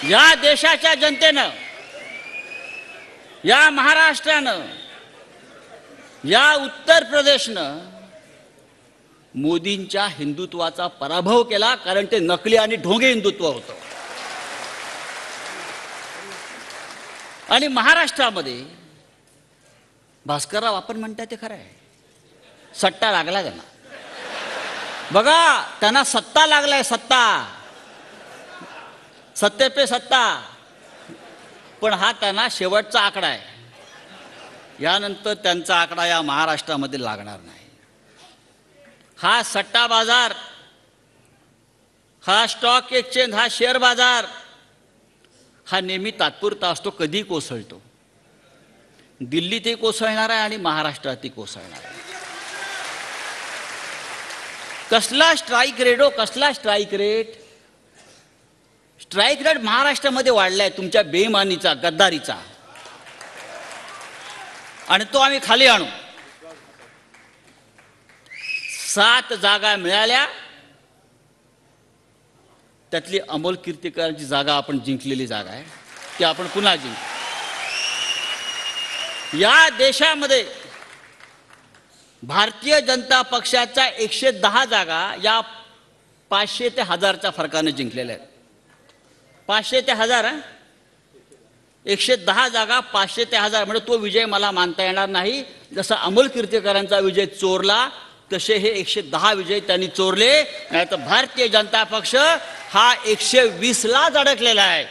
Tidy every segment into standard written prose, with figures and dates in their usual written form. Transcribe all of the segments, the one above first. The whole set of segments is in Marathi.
या देशाच्या जनतेनं, या महाराष्ट्रानं, या उत्तर प्रदेशनं मोदींच्या हिंदुत्वाचा पराभव केला, कारण ते नकली आणि ढोंगी हिंदुत्व होतं. आणि महाराष्ट्रामध्ये भास्करराव आपण म्हणताय ते खरं आहे, सट्टा लागला त्यांना. बघा, त्यांना सत्ता लागलाय, सत्ता, सत्ते पे सत्ता. पण हा त्यांना शेवटचा आकडा आहे. यानंतर त्यांचा आकडा या महाराष्ट्रामध्ये लागणार नाही. हा सट्टा बाजार, हा स्टॉक एक्सचेंज, हा शेअर बाजार, हा नेहमी तात्पुरता असतो, कधी कोसळतो. दिल्लीतही कोसळणार आहे आणि महाराष्ट्रातही कोसळणार आहे. कसला स्ट्राईक रेट हो, कसला स्ट्राईक रेट. स्ट्राईक रेट महाराष्ट्रामध्ये वाढलाय तुमच्या बेईमानीचा, गद्दारीचा, आणि तो आम्ही खाली आणू. 7 जागा मिळाल्या, त्यातली अमोल कीर्तीकरांची जागा आपण जिंकलेली जागा आहे, ती आपण पुन्हा जिंकू. या देशामध्ये भारतीय जनता पक्षाच्या 110 जागा या 500 ते 1000च्या फरकाने जिंकलेल्या आहेत. 500 ते 1000, 110 जागा 500 ते 1000, म्हणजे तो विजय मला मानता येणार नाही. जसा अमोल कीर्तीकरांचा विजय चोरला, तसे हे 110 विजय त्यांनी चोरले. नाही तर भारतीय जनता पक्ष हा 120लाच अडकलेला आहे.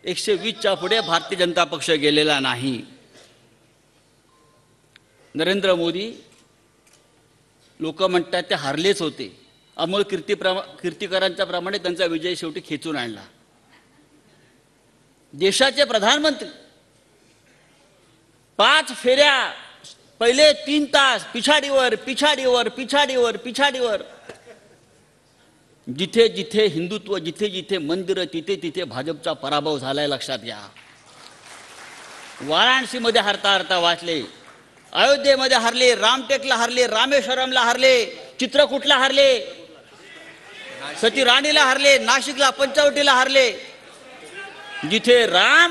120च्या पुढे भारतीय जनता पक्ष गेलेला नाही. नरेंद्र मोदी, लोक म्हणतात ते हारलेच होते. अमोल कीर्तीकरांच्या प्रमाणे त्यांचा विजय शेवटी खेचून आणला. देशाचे प्रधानमंत्री 5 फेऱ्या, पहिले 3 तास पिछाडीवर पिछाडीवर पिछाडीवर पिछाडीवर, जिथे जिथे हिंदुत्व, जिथे जिथे मंदिरं, तिथे तिथे भाजपचा पराभव झालाय, लक्षात घ्या. वाराणसीमध्ये हरता हरता वाचले, अयोध्येमध्ये हरले, रामटेकला हरले, रामेश्वरमला हरले, चित्रकूटला हरले, सती राणीला हरले, नाशिकला पंचवटीला हरले. जिथे राम